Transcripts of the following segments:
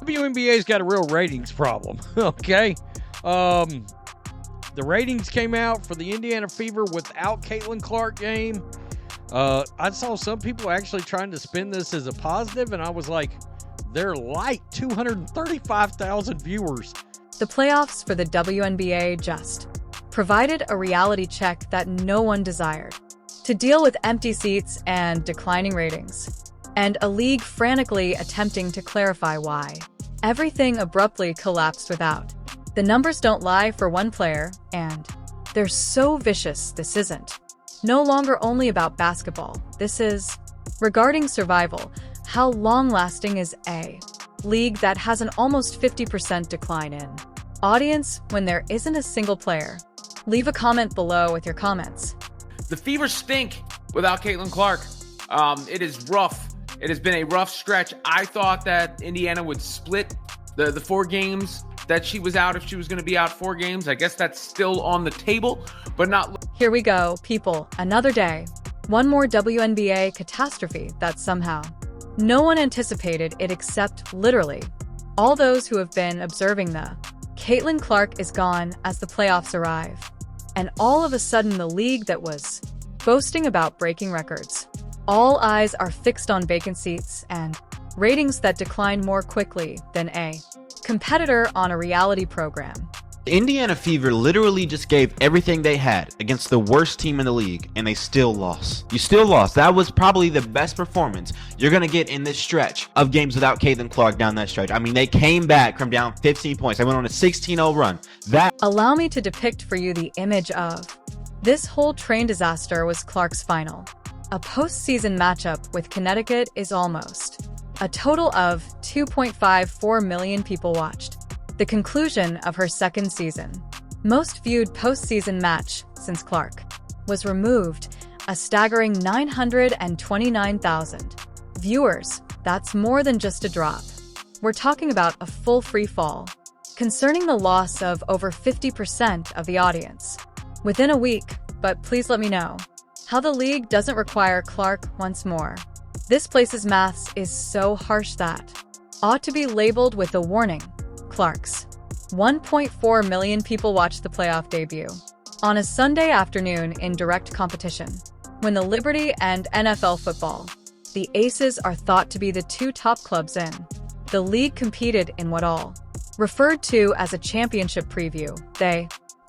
WNBA's got a real ratings problem, okay? The ratings came out for the Indiana Fever without Caitlin Clark game. I saw some people actually trying to spin this as a positive, and I was like, they're light, 235,000 viewers. The playoffs for the WNBA just provided a reality check that no one desired. To deal with empty seats and declining ratings, and a league frantically attempting to clarify why, everything abruptly collapsed without. The numbers don't lie for one player, and they're so vicious this isn't no longer only about basketball. This is regarding survival. How long-lasting is a league that has an almost 50% decline in audience when there isn't a single player? Leave a comment below with your comments. The Fever stink without Caitlin Clark. It is rough. It has been a rough stretch. I thought that Indiana would split the 4 games that she was out, if she was going to be out 4 games. I guess that's still on the table, but not. Here we go, people. Another day. One more WNBA catastrophe that somehow no one anticipated it except literally all those who have been observing the Caitlin Clark is gone as the playoffs arrive. And all of a sudden the league that was boasting about breaking records. All eyes are fixed on vacant seats and ratings that decline more quickly than a competitor on a reality program. The Indiana Fever literally just gave everything they had against the worst team in the league, and they still lost. You still lost. That was probably the best performance you're going to get in this stretch of games without Caitlin Clark down that stretch. I mean, they came back from down 15 points. They went on a 16-0 run. Allow me to depict for you the image of this whole train disaster was Clark's final. A postseason matchup with Connecticut is almost a total of 2.54 million people watched. The conclusion of her second season, most viewed postseason match since Clark was removed, a staggering 929,000 viewers. That's more than just a drop. We're talking about a full free fall, concerning the loss of over 50% of the audience within a week. But please let me know how the league doesn't require Clark once more. This place's maths is so harsh that ought to be labeled with a warning. Clark's 1.4 million people watched the playoff debut on a Sunday afternoon in direct competition, when the Liberty and NFL football, the Aces, are thought to be the 2 top clubs in the league, competed in what all referred to as a championship preview.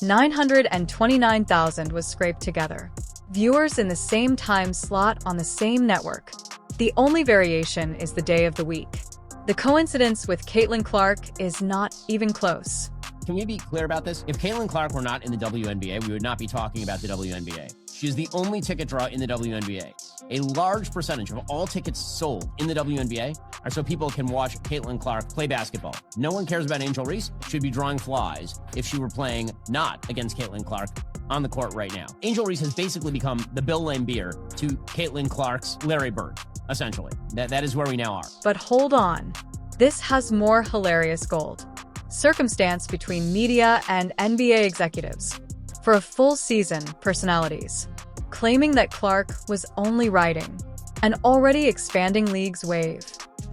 929,000 was scraped together. Viewers in the same time slot on the same network. The only variation is the day of the week. The coincidence with Caitlin Clark is not even close. Can we be clear about this? If Caitlin Clark were not in the WNBA, we would not be talking about the WNBA. She is the only ticket draw in the WNBA. A large percentage of all tickets sold in the WNBA are so people can watch Caitlin Clark play basketball. No one cares about Angel Reese. She'd be drawing flies if she were playing not against Caitlin Clark on the court right now. Angel Reese has basically become the Bill Laimbeer to Caitlin Clark's Larry Bird, essentially. That is where we now are. But hold on. This has more hilarious gold circumstance between media and NBA executives for a full season. Personalities claiming that Clark was only riding an already expanding league's wave.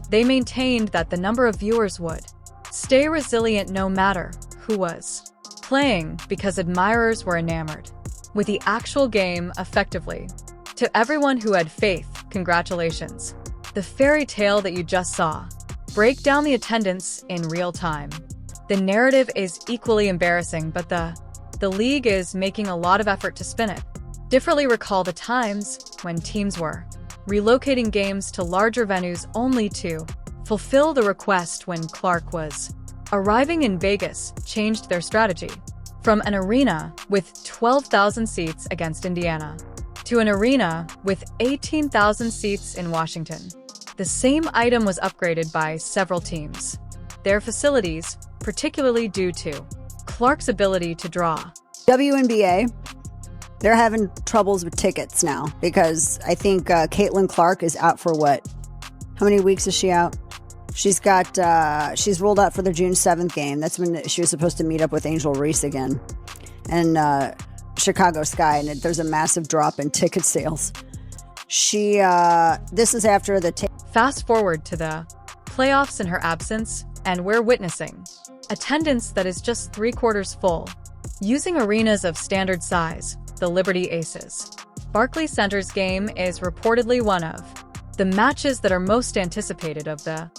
They maintained that the number of viewers would stay resilient no matter who was playing, because admirers were enamored with the actual game. Effectively, to everyone who had faith, congratulations. The fairy tale that you just saw break down the attendance in real time. The narrative is equally embarrassing, but the league is making a lot of effort to spin it differently. Recall the times when teams were relocating games to larger venues only to fulfill the request. When Clark was arriving in Vegas, changed their strategy from an arena with 12,000 seats against Indiana to an arena with 18,000 seats in Washington. The same item was upgraded by several teams. Their facilities, particularly due to Clark's ability to draw. WNBA, they're having troubles with tickets now because I think Caitlin Clark is out for what? How many weeks is she out? She's rolled out for the June 7th game. That's when she was supposed to meet up with Angel Reese again. And Chicago Sky, and there's a massive drop in ticket sales. This is after the Fast forward to the playoffs. In her absence, and we're witnessing attendance that is just 3/4 full. Using arenas of standard size, the Liberty Aces, Barclays Center's game is reportedly one of the matches that are most anticipated. Of the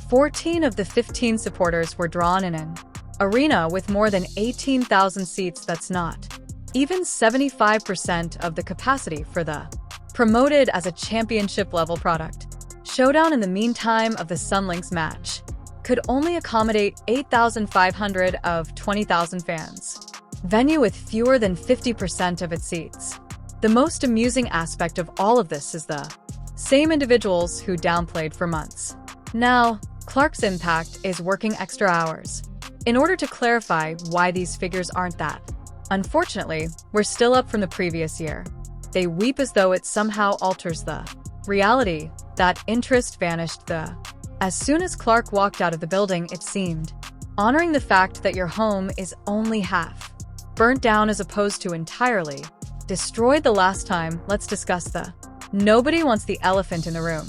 14 of the 15 supporters were drawn in an arena with more than 18,000 seats. That's not even 75% of the capacity for the promoted as a championship-level product. Showdown in the meantime of the Sunlinks match could only accommodate 8,500 of 20,000 fans. Venue with fewer than 50% of its seats. The most amusing aspect of all of this is the same individuals who downplayed for months. Now, Clark's impact is working extra hours in order to clarify why these figures aren't that. Unfortunately, we're still up from the previous year. They weep as though it somehow alters the reality. That interest vanished as soon as Clark walked out of the building, it seemed. Honoring the fact that your home is only half burnt down as opposed to entirely destroyed the last time. Let's discuss the nobody wants the elephant in the room.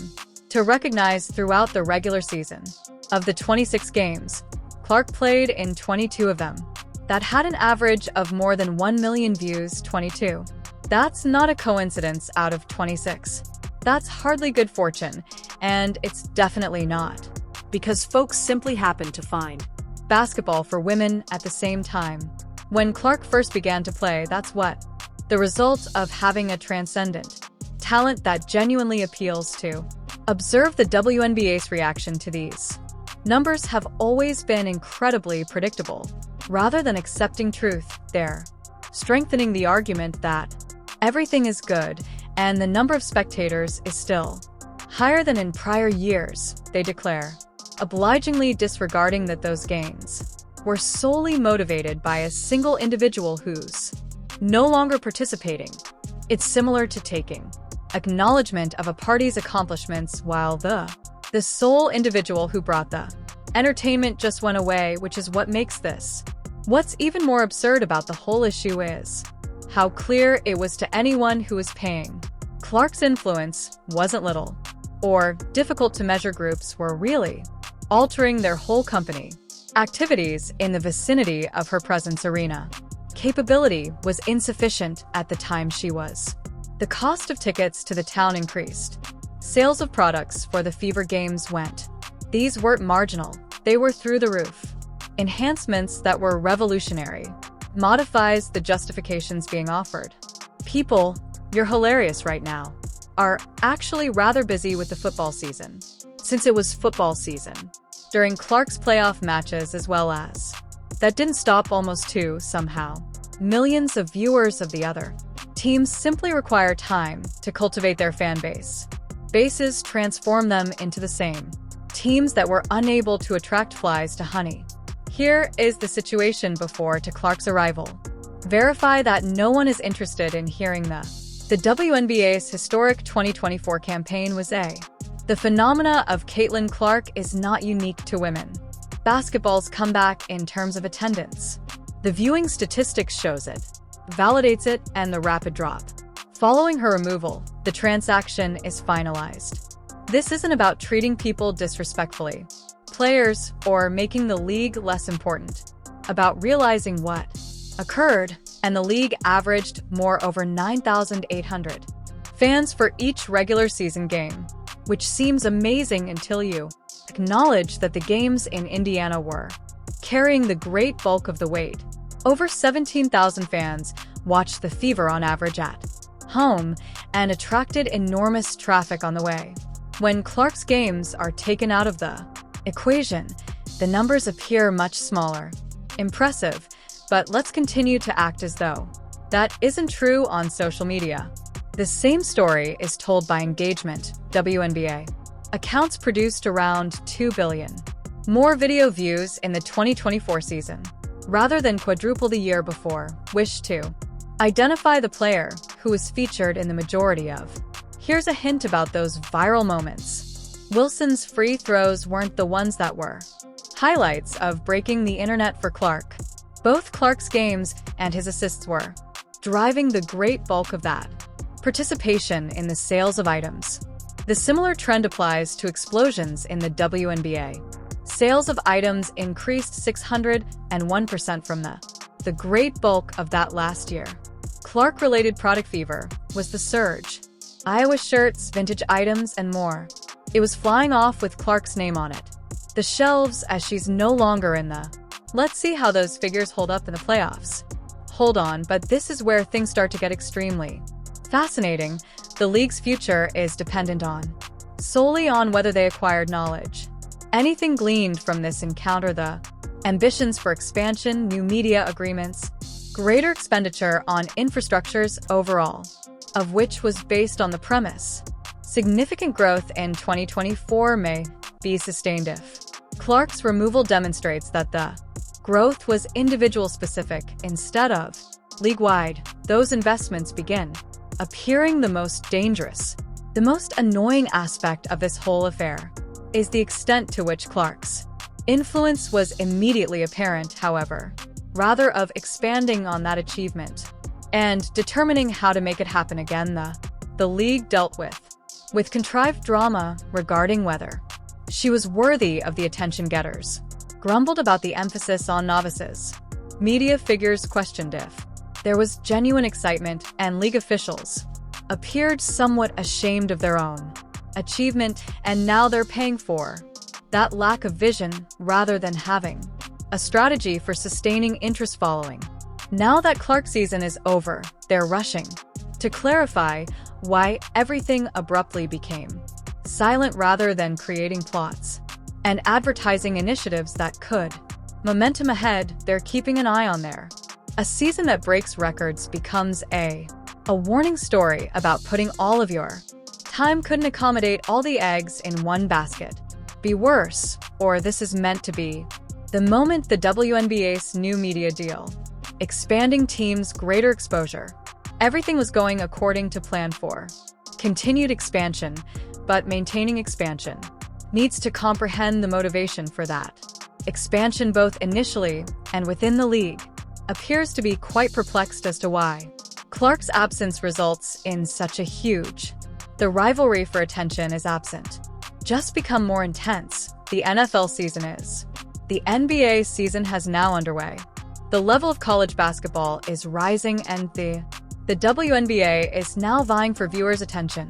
To recognize throughout the regular season of the 26 games, Clark played in 22 of them. That had an average of more than 1 million views. 22. That's not a coincidence out of 26. That's hardly good fortune, and it's definitely not because folks simply happen to find basketball for women at the same time. When Clark first began to play, that's what the result of having a transcendent talent that genuinely appeals to. Observe the WNBA's reaction to these numbers have always been incredibly predictable. Rather than accepting truth, they're strengthening the argument that everything is good and the number of spectators is still higher than in prior years, they declare, obligingly disregarding that those gains were solely motivated by a single individual who's no longer participating. It's similar to taking acknowledgement of a party's accomplishments while the sole individual who brought the entertainment just went away, which is what makes this. What's even more absurd about the whole issue is how clear it was to anyone who was paying. Clark's influence wasn't little or difficult to measure. Groups were really altering their whole company. Activities in the vicinity of her presence arena capability was insufficient at the time she was. The cost of tickets to the town increased. Sales of products for the Fever Games went. These weren't marginal, they were through the roof. Enhancements that were revolutionary. Modifies the justifications being offered. People, you're hilarious right now, are actually rather busy with the football season. Since it was football season, during Clark's playoff matches as well as. That didn't stop almost two, somehow. Millions of viewers of the other teams simply require time to cultivate their fan base. Bases transform them into the same. Teams that were unable to attract flies to honey. Here is the situation before to Clark's arrival. Verify that no one is interested in hearing the WNBA's historic 2024 campaign was a. The phenomena of Caitlin Clark is not unique to women. Basketball's comeback in terms of attendance. The viewing statistics shows it, validates it, and the rapid drop. Following her removal, the transaction is finalized. This isn't about treating people disrespectfully, players, or making the league less important. About realizing what occurred, and the league averaged more over 9,800 fans for each regular season game, which seems amazing until you acknowledge that the games in Indiana were carrying the great bulk of the weight. Over 17,000 fans watched the Fever on average at home and attracted enormous traffic on the way. When Clark's games are taken out of the equation, the numbers appear much smaller. Impressive, but let's continue to act as though that isn't true on social media. The same story is told by Engagement, WNBA. Accounts produced around 2 billion more video views in the 2024 season, rather than quadruple the year before. Wish to identify the player who was featured in the majority of. Here's a hint about those viral moments. Wilson's free throws weren't the ones that were highlights of breaking the internet for Clark. Both Clark's games and his assists were driving the great bulk of that participation in the sales of items. The similar trend applies to explosions in the WNBA. Sales of items increased 601% from the great bulk of that last year. Clark-related product fever was the surge. Iowa shirts, vintage items, and more. It was flying off with Clark's name on it. The shelves, as she's no longer in the... Let's see how those figures hold up in the playoffs. Hold on, but this is where things start to get extremely fascinating. The league's future is dependent solely on whether they acquired knowledge. Anything gleaned from this encounter, the ambitions for expansion, new media agreements, greater expenditure on infrastructures overall, of which was based on the premise significant growth in 2024 may be sustained if Clark's removal demonstrates that the growth was individual-specific instead of league-wide. Those investments begin appearing the most dangerous. The most annoying aspect of this whole affair is the extent to which Clark's influence was immediately apparent, however, rather of expanding on that achievement and determining how to make it happen again. The league dealt with contrived drama regarding whether she was worthy of the attention getters, grumbled about the emphasis on novices. Media figures questioned if there was genuine excitement, and league officials appeared somewhat ashamed of their own achievement, and now they're paying for that lack of vision rather than having a strategy for sustaining interest following. Now that Clark's season is over, they're rushing to clarify why everything abruptly became silent rather than creating plots and advertising initiatives that could momentum ahead. They're keeping an eye on there. A season that breaks records becomes a warning story about putting all of your time couldn't accommodate all the eggs in one basket. Be worse, or this is meant to be the moment. The WNBA's new media deal, expanding teams, greater exposure. Everything was going according to plan for continued expansion, but maintaining expansion needs to comprehend the motivation for that expansion both initially and within the league. Appears to be quite perplexed as to why Clark's absence results in such a huge. The rivalry for attention is absent. Just become more intense. The NFL season is. The NBA season has now underway. The level of college basketball is rising, and the WNBA is now vying for viewers' attention.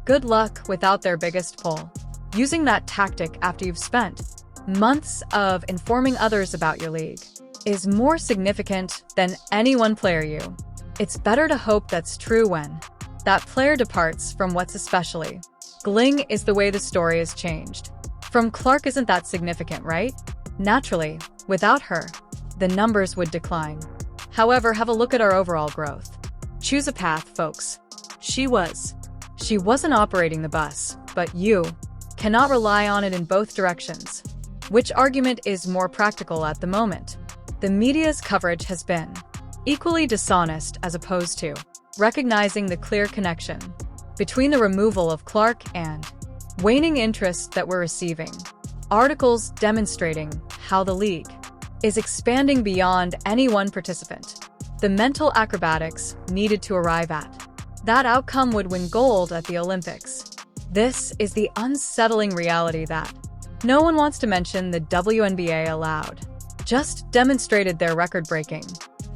Good luck without their biggest pull. Using that tactic after you've spent months of informing others about your league is more significant than any one player. It's better to hope that's true when that player departs from what's especially gling is the way the story is changed. From Clark isn't that significant, right? Naturally, without her, the numbers would decline. However, have a look at our overall growth. Choose a path, folks. She wasn't operating the bus, but you cannot rely on it in both directions. Which argument is more practical at the moment? The media's coverage has been equally dishonest as opposed to recognizing the clear connection between the removal of Clark and waning interest that we're receiving. Articles demonstrating how the league is expanding beyond any one participant. The mental acrobatics needed to arrive at that outcome would win gold at the Olympics. This is the unsettling reality that no one wants to mention. The WNBA aloud just demonstrated their record-breaking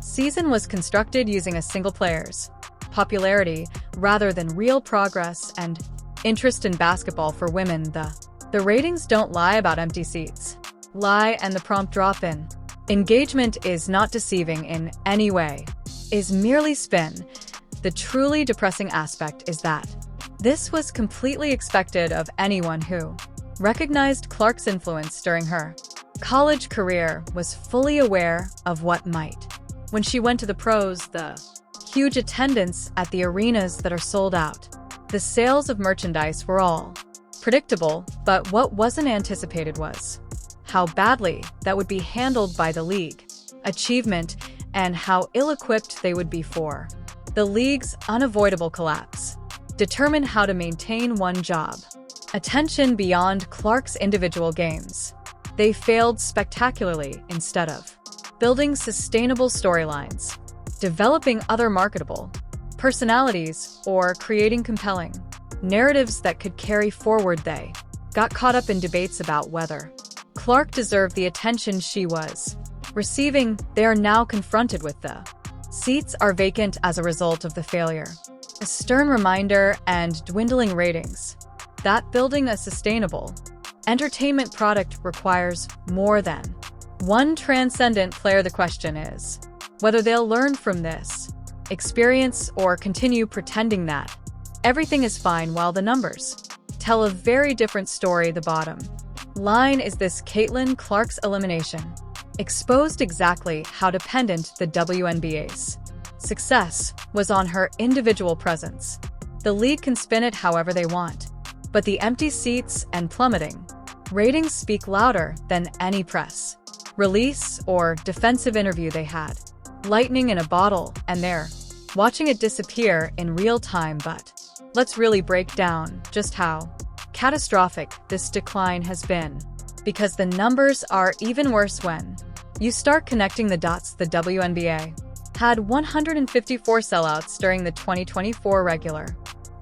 season was constructed using a single player's popularity rather than real progress and interest in basketball for women. The ratings don't lie about empty seats. Lie and the prompt drop-in. Engagement is not deceiving in any way, is merely spin. The truly depressing aspect is that this was completely expected of anyone who recognized Clark's influence during her college career, was fully aware of what might. When she went to the pros, the huge attendance at the arenas that are sold out, the sales of merchandise were all predictable, but what wasn't anticipated was how badly that would be handled by the league, achievement, and how ill-equipped they would be for the league's unavoidable collapse. Determine how to maintain one job. Attention beyond Clark's individual games. They failed spectacularly instead of building sustainable storylines, developing other marketable personalities, or creating compelling narratives that could carry forward. They got caught up in debates about whether Clark deserved the attention she was receiving. They are now confronted with the seats are vacant as a result of the failure. A stern reminder and dwindling ratings that building a sustainable entertainment product requires more than one transcendent player. The question is whether they'll learn from this experience or continue pretending that everything is fine while the numbers tell a very different story. The bottom line is this: Caitlin Clark's elimination exposed exactly how dependent the WNBA's success was on her individual presence. The league can spin it however they want, but the empty seats and plummeting ratings speak louder than any press release or defensive interview they had. Lightning in a bottle, and they're watching it disappear in real time. But let's really break down just how catastrophic this decline has been, because the numbers are even worse when you start connecting the dots. The WNBA had 154 sellouts during the 2024 regular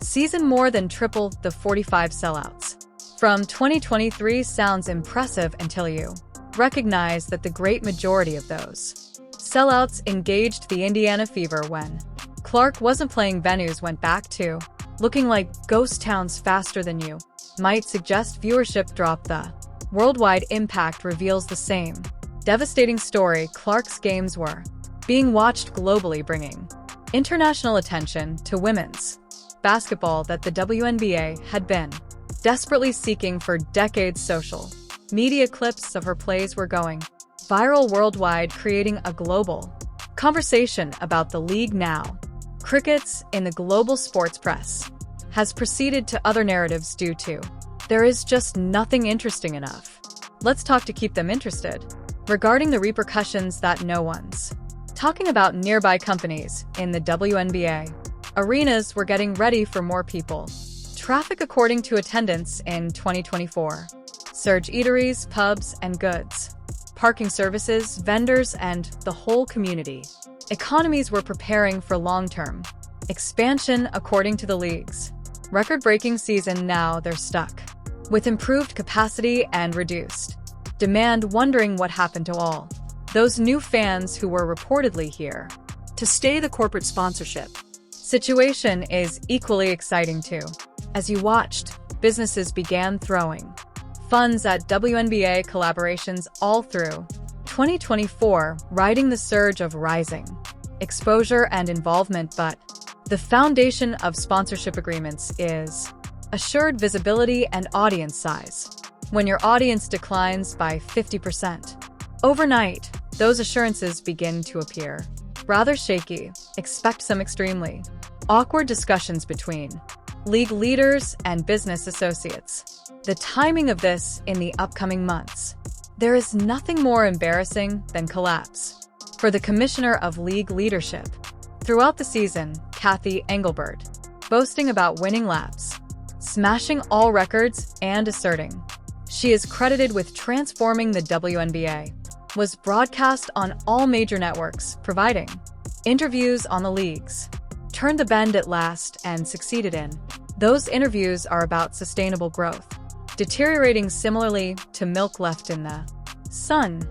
season, more than triple the 45 sellouts from 2023. Sounds impressive until you recognize that the great majority of those sellouts engaged the Indiana Fever when Clark wasn't playing. Venues went back to looking like ghost towns faster than you might suggest. Viewership dropped. The worldwide impact reveals the same devastating story. Clark's games were being watched globally, bringing international attention to women's basketball that the WNBA had been desperately seeking for decades. Social media clips of her plays were going viral worldwide, creating a global conversation about the league. Now, crickets in the global sports press has proceeded to other narratives due to there is just nothing interesting enough. Let's talk to keep them interested. Regarding the repercussions that no one's talking about, nearby companies in the WNBA arenas were getting ready for more people traffic. According to attendance in 2024, surge eateries, pubs and goods, parking services, vendors, and the whole community economies were preparing for long-term expansion. According to the league's record-breaking season, now they're stuck with improved capacity and reduced demand, wondering what happened to all those new fans who were reportedly here to stay. The corporate sponsorship situation is equally exciting too. As you watched, businesses began throwing funds at WNBA collaborations all through 2024, riding the surge of rising exposure and involvement. But the foundation of sponsorship agreements is assured visibility and audience size. When your audience declines by 50% overnight, those assurances begin to appear rather shaky. Expect some extremely awkward discussions between league leaders and business associates. The timing of this in the upcoming months. There is nothing more embarrassing than collapse for the Commissioner of League Leadership. Throughout the season, Kathy Engelbert, boasting about winning laps, smashing all records, and asserting she is credited with transforming the WNBA, was broadcast on all major networks, providing interviews on the leagues turned the bend at last and succeeded in. Those interviews are about sustainable growth, deteriorating similarly to milk left in the sun.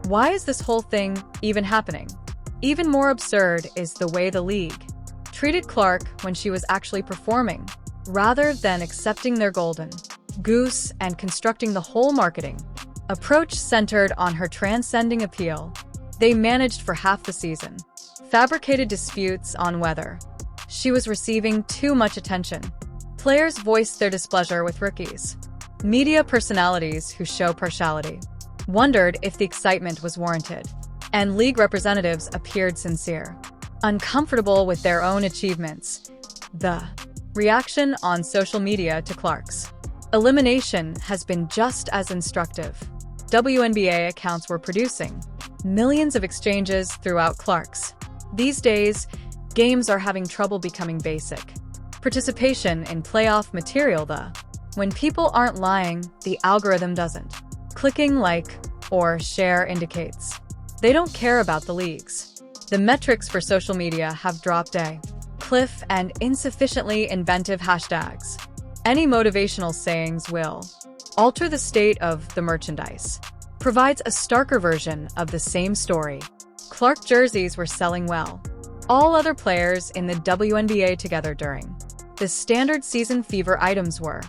Why is this whole thing even happening? Even more absurd is the way the league treated Clark when she was actually performing, rather than accepting their golden goose and constructing the whole marketing approach centered on her transcending appeal. They managed for half the season, fabricated disputes on whether she was receiving too much attention. Players voiced their displeasure with rookies. Media personalities who show partiality wondered if the excitement was warranted, and league representatives appeared sincere, uncomfortable with their own achievements. The reaction on social media to Clark's elimination has been just as instructive. WNBA accounts were producing millions of exchanges throughout Clark's. These days, games are having trouble becoming basic participation in playoff material. When people aren't lying, the algorithm doesn't. Clicking like or share indicates they don't care about the leagues. The metrics for social media have dropped a cliff, and insufficiently inventive hashtags. Any motivational sayings will alter the state of the merchandise. provides a starker version of the same story. Clark jerseys were selling well. All other players in the WNBA together during the standard season fever items were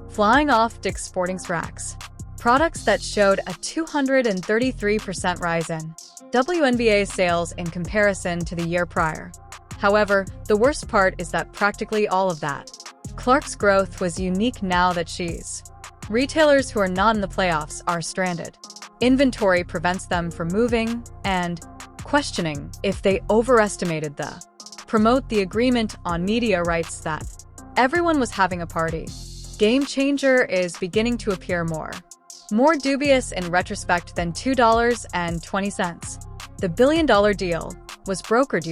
flying off Dick's Sporting racks. Products that showed a 233% rise in WNBA sales in comparison to the year prior. However, the worst part is that practically all of that Clark's growth was unique now that she's retailers who are not in the playoffs are stranded. Inventory prevents them from moving and questioning if they overestimated the promote the agreement on media rights that everyone was having a party. Game Changer is beginning to appear more dubious in retrospect than $2.20. The billion-dollar deal was brokered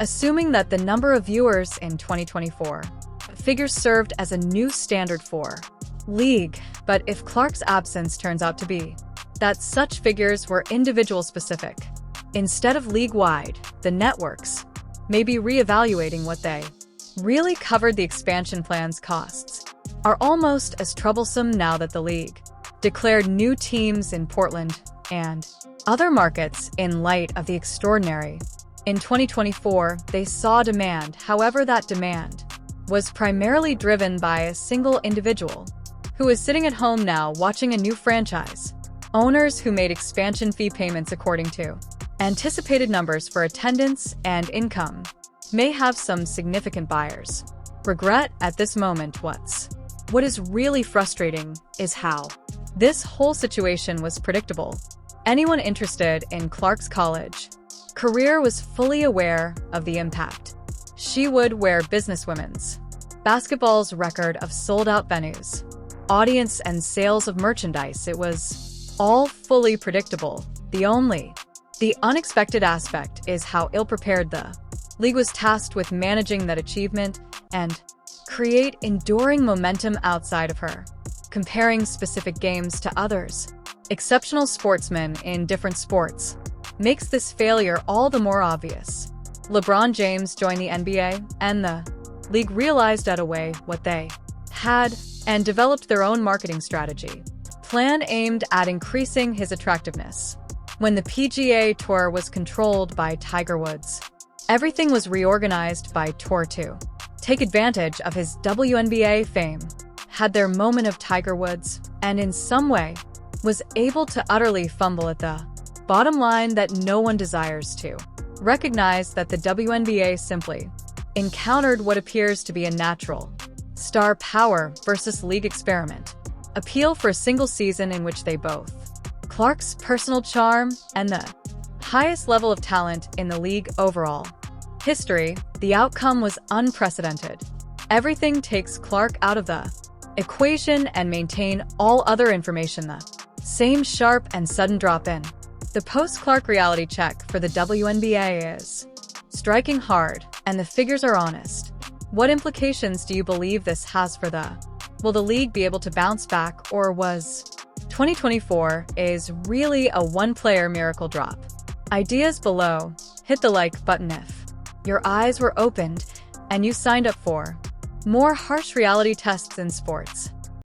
assuming that the number of viewers in 2024 figures served as a new standard for league, but if Clark's absence turns out to be that such figures were individual-specific instead of league-wide, the networks may be reevaluating what they really covered. The expansion plan's costs are almost as troublesome now that the league declared new teams in Portland and other markets in light of the extraordinary. In 2024, they saw demand. However, that demand was primarily driven by a single individual who is sitting at home now watching a new franchise. Owners who made expansion fee payments according to anticipated numbers for attendance and income may have some significant buyers regret at this moment. What is really frustrating is how this whole situation was predictable. Anyone interested in Clark's college career was fully aware of the impact she would wear businesswomen's basketball's record of sold-out venues, audience, and sales of merchandise. It was all fully predictable. The unexpected aspect is how ill-prepared the league was tasked with managing that achievement and create enduring momentum outside of her. Comparing specific games to others, exceptional sportsmen in different sports, makes this failure all the more obvious. LeBron James joined the NBA, and the league realized right away what they had and developed their own marketing strategy plan aimed at increasing his attractiveness. When the PGA Tour was controlled by Tiger Woods, everything was reorganized by Tour to take advantage of his WNBA fame. Had their moment of Tiger Woods, and in some way was able to utterly fumble at the bottom line that no one desires to recognize that the WNBA simply encountered what appears to be a natural star power versus league experiment appeal for a single season in which they both Clark's personal charm and the highest level of talent in the league overall history. The outcome was unprecedented. Everything takes Clark out of the equation and maintain all other information the same. Sharp and sudden drop in the post-Clark reality check for the WNBA is striking hard, and the figures are honest. What implications do you believe this has for will the league be able to bounce back, or was 2024 is really a one-player miracle drop? Ideas below. Hit the like button if your eyes were opened and you signed up for more harsh reality tests in sports.